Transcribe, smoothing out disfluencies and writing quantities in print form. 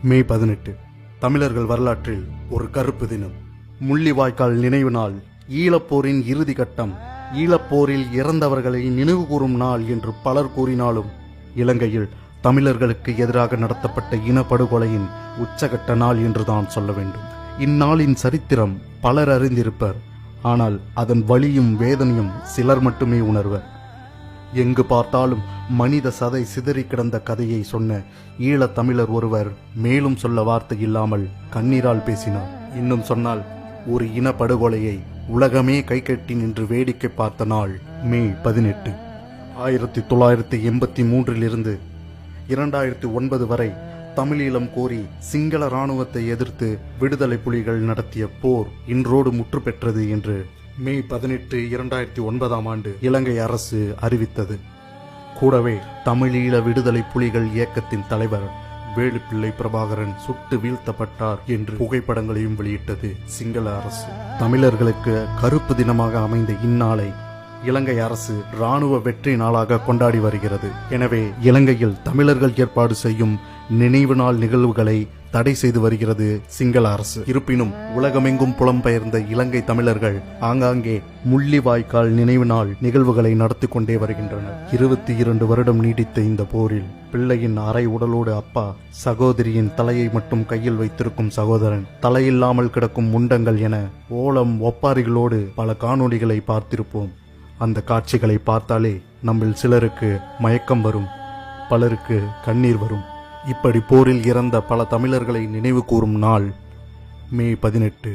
மே 18 தமிழர்கள் வரலாற்றில் ஒரு கருப்பு தினம். முள்ளிவாய்க்கால் நினைவு நாள், ஈழப்போரின் இறுதி கட்டம், ஈழப்போரில் இறந்தவர்களை நினைவு கூறும் நாள் என்று பலர் கூறினாலும் இலங்கையில் தமிழர்களுக்கு எதிராக நடத்தப்பட்ட இனப்படுகொலையின் உச்சகட்ட நாள் என்றுதான் சொல்ல வேண்டும். இந்நாளின் சரித்திரம் பலர் அறிந்திருப்பர், ஆனால் அதன் வலியும் வேதனையும் சிலர் மட்டுமே உணர்வர். எங்கு பார்த்தாலும் மனித சதை சிதறி கிடந்த கதையை சொன்ன ஈழத் தமிழர் ஒருவர் மேலும் சொல்ல வார்த்தை இல்லாமல் கண்ணீரால் பேசினார். இன்னும் சொன்னால், ஒரு இனப்படுகொலையை உலகமே கைகட்டி நின்று வேடிக்கை பார்த்த நாள் மே 18. 1983 2009 வரை தமிழீழம் கோரி சிங்கள இராணுவத்தை எதிர்த்து விடுதலை புலிகள் நடத்திய போர் இன்றோடு முற்று பெற்றது என்று மே 18, 2009 இலங்கை அரசு அறிவித்தது. கூடவே தமிழீழ விடுதலை புலிகள் இயக்கத்தின் தலைவர் வேலுப்பிள்ளை பிரபாகரன் சுட்டு வீழ்த்தப்பட்டார் என்று புகைப்படங்களையும் வெளியிட்டது சிங்கள அரசு. தமிழர்களுக்கு கருப்பு தினமாக அமைந்த இந்நாளை இலங்கை அரசு இராணுவ வெற்றி நாளாக கொண்டாடி வருகிறது. எனவே இலங்கையில் தமிழர்கள் ஏற்பாடு செய்யும் நினைவு நாள் நிகழ்வுகளை தடை செய்து வருகிறது சிங்கள அரசு. இருப்பினும் உலகமெங்கும் புலம்பெயர்ந்த இலங்கை தமிழர்கள் ஆங்காங்கே முள்ளிவாய்க்கால் நினைவு நாள் நிகழ்வுகளை நடத்தி கொண்டே வருகின்றனர். 22 வருடம் நீடித்த இந்த போரில் பிள்ளையின் அரை உடலோடு அப்பா, சகோதரியின் தலையை மட்டும் கையில் வைத்திருக்கும் சகோதரன், தலையில்லாமல் கிடக்கும் முண்டங்கள் என ஓலம் ஒப்பாரிகளோடு பல காணொளிகளை பார்த்திருப்போம். அந்த காட்சிகளை பார்த்தாலே நம்மில் சிலருக்கு மயக்கம் வரும், பலருக்கு கண்ணீர் வரும். இப்படி போரில் இறந்த பல தமிழர்களை நினைவு கூறும் நாள் மே 18.